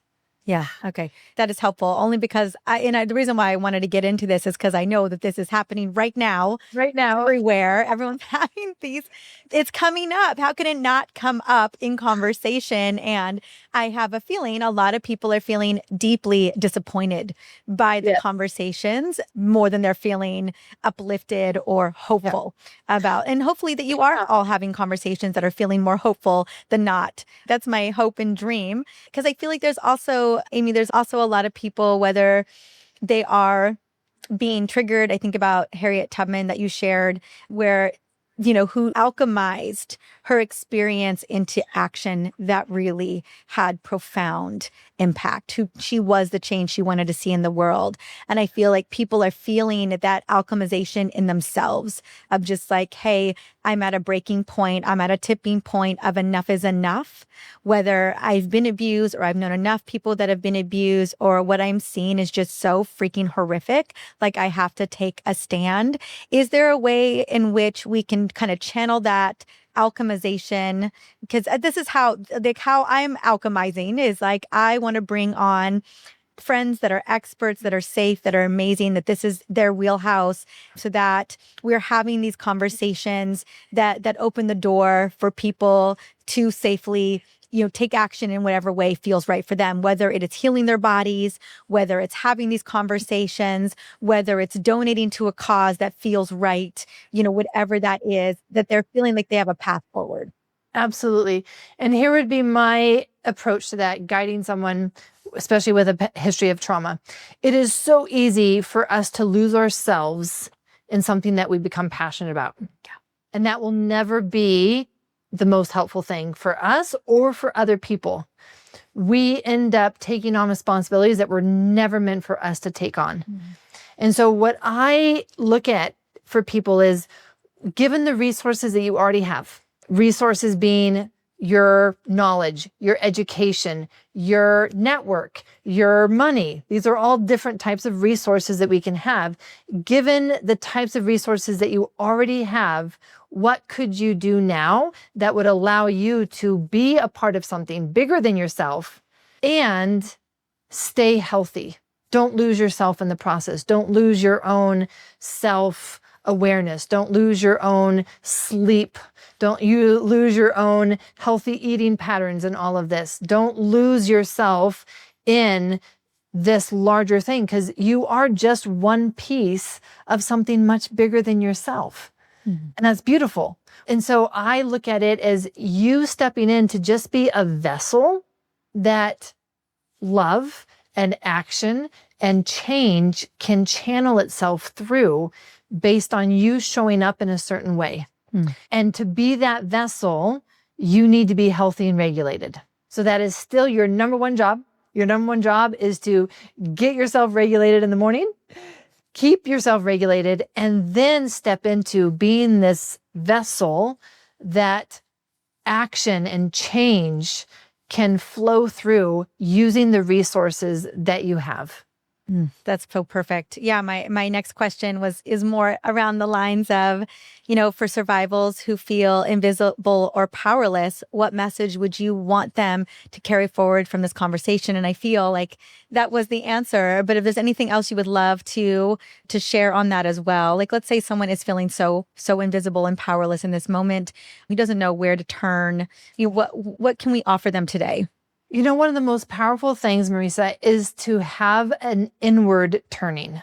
Yeah. Okay. That is helpful only because the reason why I wanted to get into this is because I know that this is happening right now Right now, everywhere. Everyone's having these, it's coming up. How can it not come up in conversation? And I have a feeling a lot of people are feeling deeply disappointed by the yeah, conversations more than they're feeling uplifted or yeah, hopeful about. And hopefully that you are all having conversations that are feeling more hopeful than not. That's my hope and dream. Because I feel like there's also, Aimie, there's also a lot of people, whether they are being triggered. I think about Harriet Tubman that you shared, where, who alchemized her experience into action that really had profound impact. Who she was the change she wanted to see in the world. And I feel like people are feeling that alchemization in themselves of just like, hey, I'm at a breaking point. I'm at a tipping point of enough is enough. Whether I've been abused or I've known enough people that have been abused, or what I'm seeing is just so freaking horrific. Like I have to take a stand. Is there a way in which we can kind of channel that alchemization? Because this is how I'm alchemizing is like, I want to bring on friends that are experts, that are safe, that are amazing, that this is their wheelhouse, so that we're having these conversations that open the door for people to safely take action in whatever way feels right for them, whether it is healing their bodies, whether it's having these conversations, whether it's donating to a cause that feels right, whatever that is, that they're feeling like they have a path forward. absolutely. And here would be my approach to that, guiding someone, especially with a history of trauma. It is so easy for us to lose ourselves in something that we become passionate about. And that will never be the most helpful thing for us or for other people. We end up taking on responsibilities that were never meant for us to take on. And so what I look at for people is, given the resources that you already have, resources being your knowledge, your education, your network, your money. These are all different types of resources that we can have. Given the types of resources that you already have, what could you do now that would allow you to be a part of something bigger than yourself and stay healthy? Don't lose yourself in the process. Don't lose your own self-awareness. Don't lose your own sleep. Don't you lose your own healthy eating patterns and all of this. Don't lose yourself in this larger thing, because you are just one piece of something much bigger than yourself. And that's beautiful. And so I look at it as you stepping in to just be a vessel that love and action and change can channel itself through based on you showing up in a certain way. And to be that vessel, you need to be healthy and regulated. So that is still your number one job. Your number one job is to get yourself regulated in the morning, keep yourself regulated, and then step into being this vessel that action and change can flow through using the resources that you have. That's so perfect. Yeah, my next question is more around the lines of, for survivals who feel invisible or powerless, what message would you want them to carry forward from this conversation? And I feel like that was the answer. But if there's anything else you would love to share on that as well, like let's say someone is feeling so invisible and powerless in this moment, who doesn't know where to turn, what can we offer them today? One of the most powerful things, Mariza, is to have an inward turning.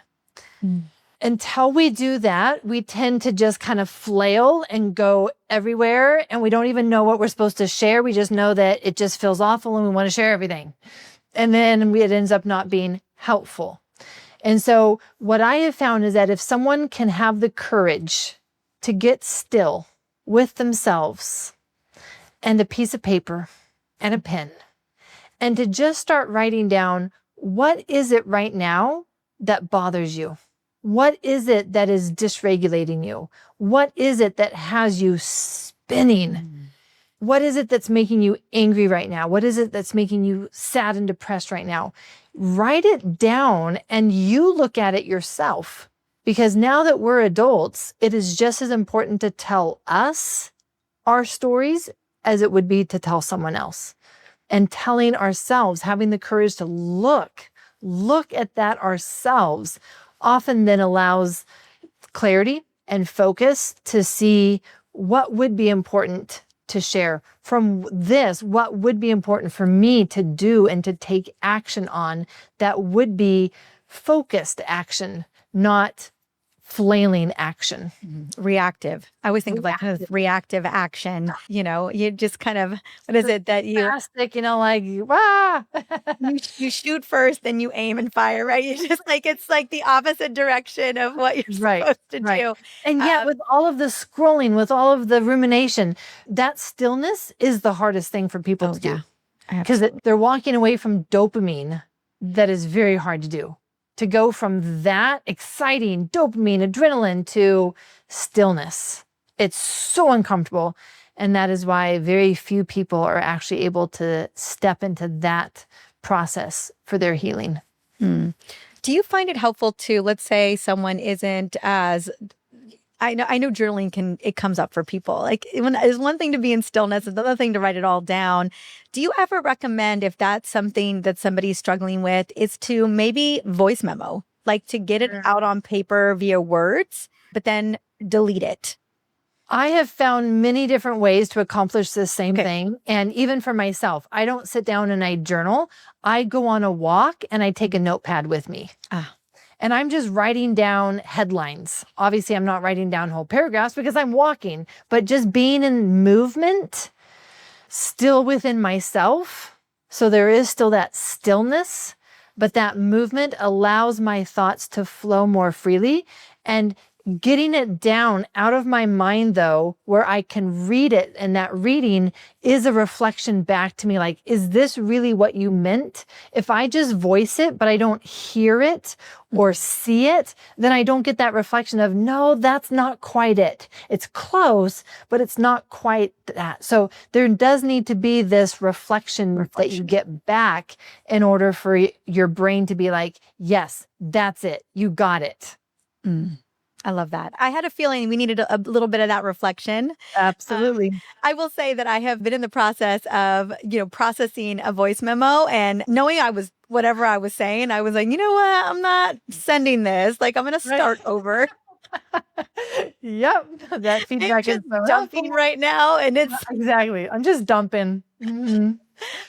Until we do that, we tend to just kind of flail and go everywhere, and we don't even know what we're supposed to share. We just know that it just feels awful and we want to share everything. And then it ends up not being helpful. And so what I have found is that if someone can have the courage to get still with themselves and a piece of paper and a pen, and to just start writing down, what is it right now that bothers you? What is it that is dysregulating you? What is it that has you spinning? What is it that's making you angry right now? What is it that's making you sad and depressed right now? Write it down and you look at it yourself. Because now that we're adults, it is just as important to tell us our stories as it would be to tell someone else. And telling ourselves, having the courage to look at that ourselves, often then allows clarity and focus to see what would be important to share. From this, what would be important for me to do and to take action on that would be focused action, not flailing action. Reactive. I always think of like kind of reactive action. You just kind of, what is it that you Fantastic, like, wah! you shoot first, then you aim and fire, right? You just like, it's like the opposite direction of what you're supposed to do. And yet with all of the scrolling, with all of the rumination, that stillness is the hardest thing for people to do. Because they're walking away from dopamine that is very hard to do. To go from that exciting dopamine, adrenaline to stillness. It's so uncomfortable. And that is why very few people are actually able to step into that process for their healing. Do you find it helpful to, let's say someone isn't as, I know journaling it comes up for people. Like it's one thing to be in stillness, it's another thing to write it all down. Do you ever recommend, if that's something that somebody's struggling with, is to maybe voice memo, like to get it out on paper via words, but then delete it? I have found many different ways to accomplish this same thing. And even for myself, I don't sit down and I journal. I go on a walk and I take a notepad with me. And I'm just writing down headlines. Obviously, I'm not writing down whole paragraphs because I'm walking, but just being in movement, still within myself. So there is still that stillness, but that movement allows my thoughts to flow more freely. And getting it down out of my mind, though, where I can read it, and that reading is a reflection back to me, like, is this really what you meant? If I just voice it, but I don't hear it or see it, then I don't get that reflection of, no, that's not quite it. It's close, but it's not quite that. So there does need to be this reflection that you get back in order for your brain to be like, yes, that's it. You got it. I love that. I had a feeling we needed a little bit of that reflection. Absolutely. I will say that I have been in the process of, processing a voice memo, and knowing whatever I was saying, I was like, you know what? I'm not sending this. Like, I'm going to start over. Yep. That feedback is dumping right now. And it's exactly. I'm just dumping.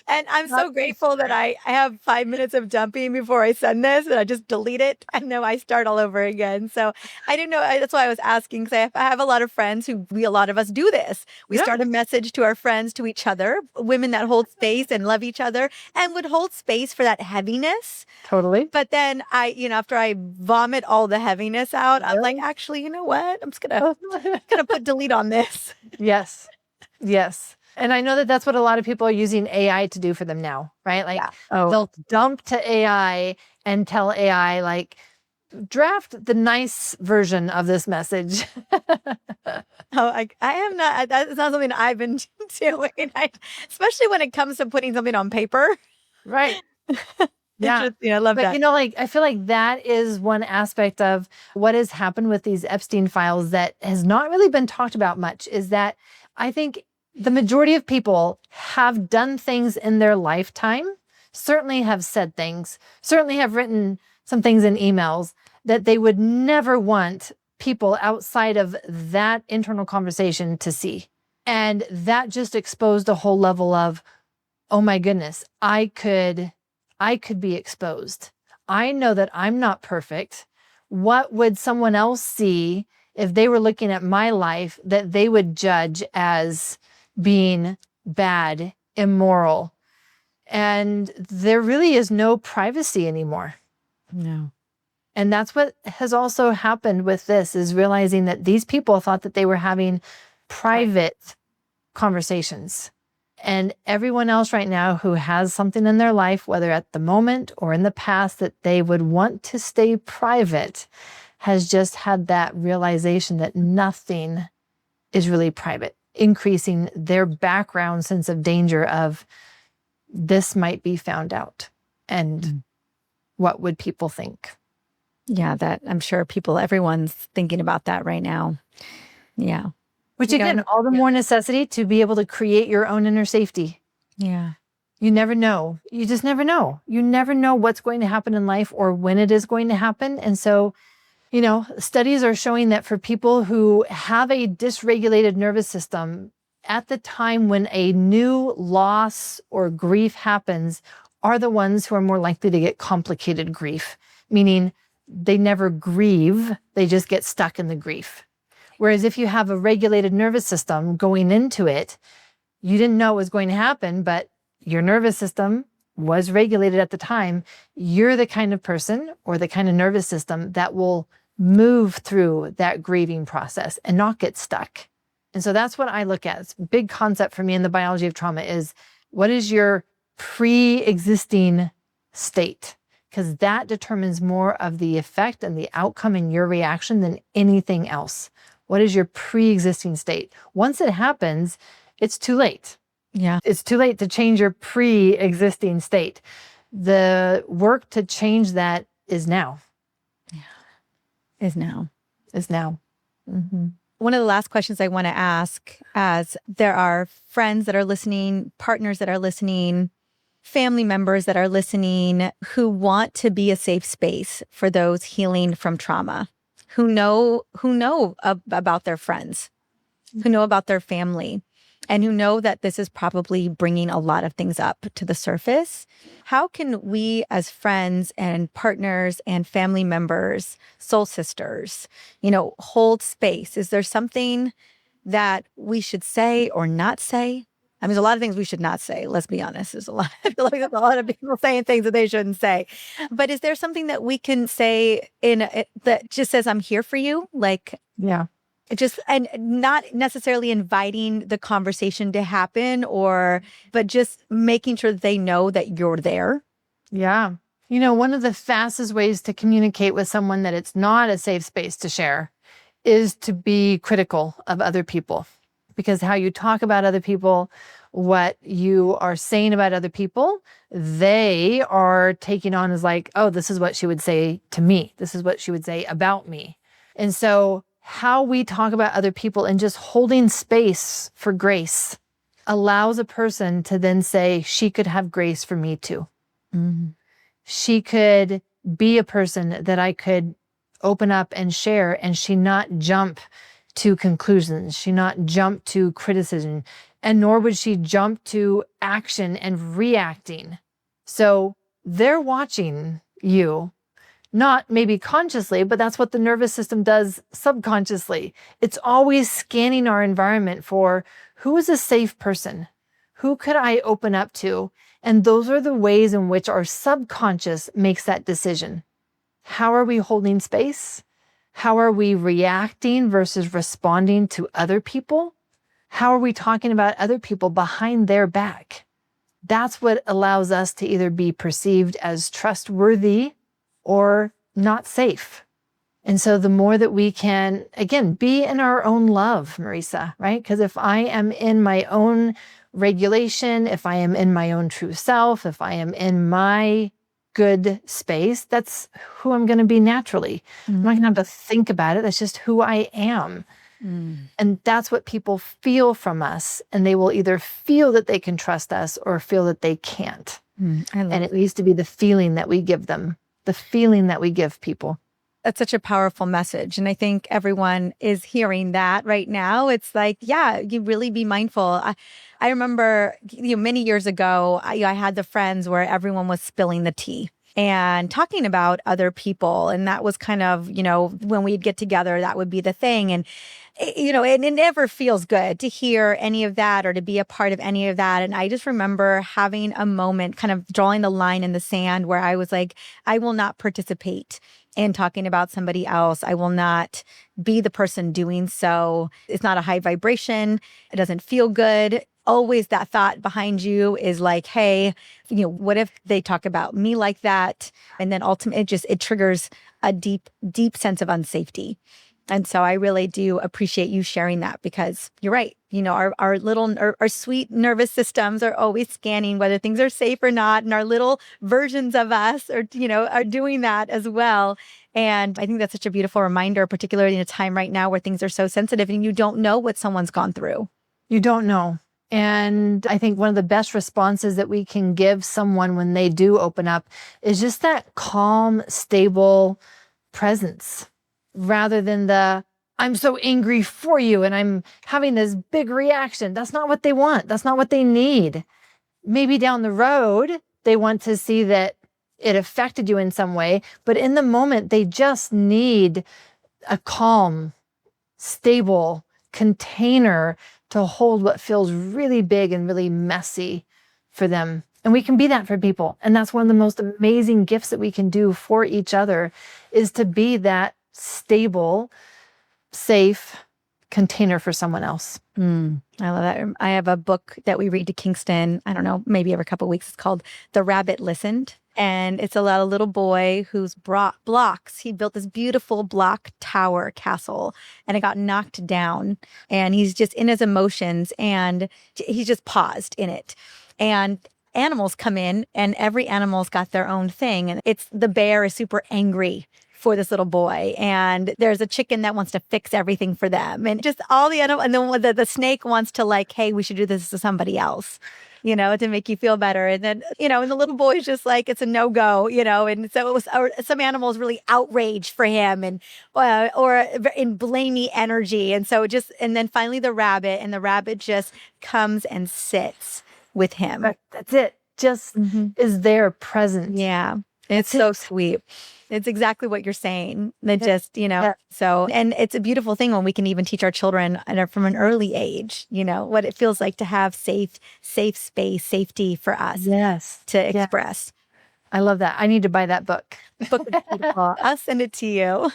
And I'm so grateful that I have 5 minutes of dumping before I send this, and I just delete it, and then I start all over again. So I didn't know. That's why I was asking, because I have a lot of friends a lot of us do this. We start a message to our friends, to each other, women that hold space and love each other and would hold space for that heaviness. Totally. But then after I vomit all the heaviness out, I'm like, actually, you know what? I'm just gonna put delete on this. Yes. Yes. And I know that that's what a lot of people are using AI to do for them now, right? Like they'll dump to AI and tell AI, like, draft the nice version of this message. I am not, that's not something I've been doing, especially when it comes to putting something on paper. Right. Yeah. Interesting. I love But that. you know, like, I feel like that is one aspect of what has happened with these Epstein files that has not really been talked about much, is that I think the majority of people have done things in their lifetime, certainly have said things, certainly have written some things in emails that they would never want people outside of that internal conversation to see. And that just exposed a whole level of, oh my goodness, I could be exposed. I know that I'm not perfect. What would someone else see if they were looking at my life that they would judge as being bad, immoral? And there really is no privacy anymore. No. And that's what has also happened with this, is realizing that these people thought that they were having private conversations. And everyone else right now who has something in their life, whether at the moment or in the past, that they would want to stay private, has just had that realization that nothing is really private, increasing their background sense of danger of this might be found out. And what would people think? Yeah, that I'm sure everyone's thinking about that right now. Yeah. Which again, all the more necessity to be able to create your own inner safety. Yeah. You never know. You just never know. You never know what's going to happen in life or when it is going to happen. And so, you know, studies are showing that for people who have a dysregulated nervous system, at the time when a new loss or grief happens, are the ones who are more likely to get complicated grief, meaning they never grieve, they just get stuck in the grief. Whereas if you have a regulated nervous system going into it, you didn't know it was going to happen, but your nervous system was regulated at the time. You're the kind of person or the kind of nervous system that will move through that grieving process and not get stuck. And so that's what I look at. It's a big concept for me in the biology of trauma is, what is your pre-existing state? Because that determines more of the effect and the outcome in your reaction than anything else. What is your pre-existing state? Once it happens, it's too late. Yeah. It's too late to change your pre-existing state. The work to change that is now. Yeah. Is now. Mm-hmm. One of the last questions I want to ask, as there are friends that are listening, partners that are listening, family members that are listening, who want to be a safe space for those healing from trauma, who know about their friends, who know about their family, and who know that this is probably bringing a lot of things up to the surface. How can we as friends and partners and family members, soul sisters, hold space? Is there something that we should say or not say? I mean, there's a lot of things we should not say. Let's be honest. There's a lot. I feel like there's a lot of people saying things that they shouldn't say. But is there something that we can say that just says, "I'm here for you"? Like, yeah, and not necessarily inviting the conversation to happen, but just making sure that they know that you're there. Yeah. One of the fastest ways to communicate with someone that it's not a safe space to share is to be critical of other people. Because how you talk about other people, what you are saying about other people, they are taking on as like, oh, this is what she would say to me. This is what she would say about me. And so how we talk about other people and just holding space for grace allows a person to then say, she could have grace for me too. Mm-hmm. She could be a person that I could open up and share, and she not jump to conclusions. She not jump to criticism, and nor would she jump to action and reacting. So they're watching you, not maybe consciously, but that's what the nervous system does subconsciously. It's always scanning our environment for who is a safe person? Who could I open up to? And those are the ways in which our subconscious makes that decision. How are we holding space? How are we reacting versus responding to other people? How are we talking about other people behind their back? That's what allows us to either be perceived as trustworthy or not safe. And so the more that we can, again, be in our own love, Mariza, right? Because if I am in my own regulation, if I am in my own true self, if I am in my good space, that's who I'm going to be naturally. I'm not going to have to think about it. That's just who I am. And that's what people feel from us. And they will either feel that they can trust us or feel that they can't. And it needs to be the feeling that we give them, the feeling that we give people. That's such a powerful message. And I think everyone is hearing that right now. It's like, yeah, you really be mindful. I remember, many years ago, I had the friends where everyone was spilling the tea and talking about other people. And that was kind of, when we'd get together, that would be the thing. And, and it never feels good to hear any of that or to be a part of any of that. And I just remember having a moment, kind of drawing the line in the sand where I was like, I will not participate in talking about somebody else. I will not be the person doing so. It's not a high vibration. It doesn't feel good. Always that thought behind you is like, hey, what if they talk about me like that? And then ultimately it triggers a deep, deep sense of unsafety. And so I really do appreciate you sharing that, because you're right. Our sweet nervous systems are always scanning whether things are safe or not. And our little versions of us are doing that as well. And I think that's such a beautiful reminder, particularly in a time right now where things are so sensitive and you don't know what someone's gone through. You don't know. And I think one of the best responses that we can give someone when they do open up is just that calm, stable presence, rather than I'm so angry for you and I'm having this big reaction. That's not what they want. That's not what they need. Maybe down the road, they want to see that it affected you in some way, but in the moment, they just need a calm, stable container to hold what feels really big and really messy for them. And we can be that for people. And that's one of the most amazing gifts that we can do for each other, is to be that stable, safe container for someone else. I love that. I have a book that we read to Kingston, I don't know, maybe every couple of weeks. It's called The Rabbit Listened. And it's about a little boy who's brought blocks. He built this beautiful block tower castle and it got knocked down. And he's just in his emotions and he's just paused in it. And animals come in and every animal's got their own thing. And the bear is super angry for this little boy. And there's a chicken that wants to fix everything for them. And just all the animals. And then the snake wants to like, hey, we should do this to somebody else, to make you feel better. And then, and the little boy's just like, it's a no-go, and so it was, or some animals really outraged for him and, or in blamey energy. And so and then finally the rabbit just comes and sits with him. That's it. Just is there present. Yeah. It's so sweet. It's exactly what you're saying. That just, so, and it's a beautiful thing when we can even teach our children from an early age, what it feels like to have safe space, safety for us to express. I love that. I need to buy that book. Book is beautiful. I'll send it to you.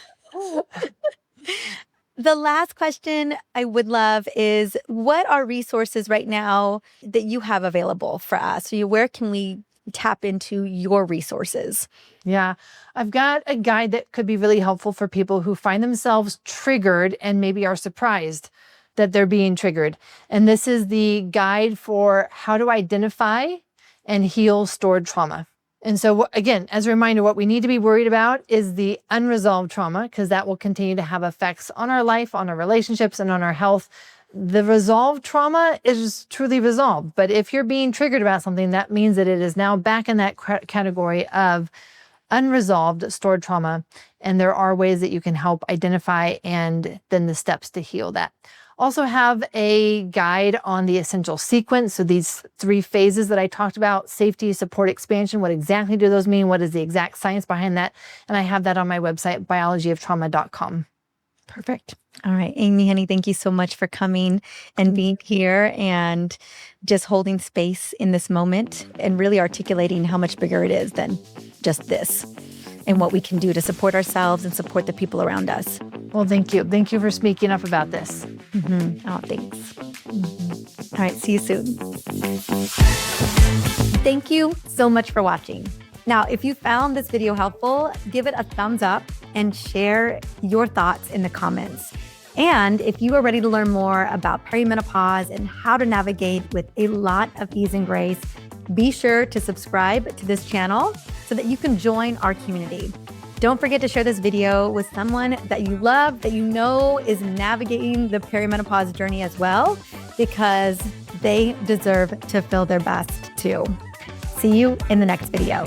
The last question I would love is, what are resources right now that you have available for us? Where can we tap into your resources? Yeah, I've got a guide that could be really helpful for people who find themselves triggered and maybe are surprised that they're being triggered. And this is the guide for how to identify and heal stored trauma. And so again, as a reminder, what we need to be worried about is the unresolved trauma, because that will continue to have effects on our life, on our relationships, and on our health. The resolved trauma is truly resolved. But if you're being triggered about something, that means that it is now back in that category of unresolved stored trauma. And there are ways that you can help identify and then the steps to heal that. Also have a guide on the essential sequence. So these 3 phases that I talked about: safety, support, expansion. What exactly do those mean? What is the exact science behind that? And I have that on my website, biologyoftrauma.com. Perfect. All right, Aimie, honey, thank you so much for coming and being here and just holding space in this moment and really articulating how much bigger it is than just this and what we can do to support ourselves and support the people around us. Well, thank you. Thank you for speaking up about this. Oh, thanks. All right, see you soon. Thank you so much for watching. Now, if you found this video helpful, give it a thumbs up and share your thoughts in the comments. And if you are ready to learn more about perimenopause and how to navigate with a lot of ease and grace, Be sure to subscribe to this channel so that you can join our community. Don't forget to share this video with someone that you love, that you know is navigating the perimenopause journey as well, because they deserve to feel their best too. See you in the next video.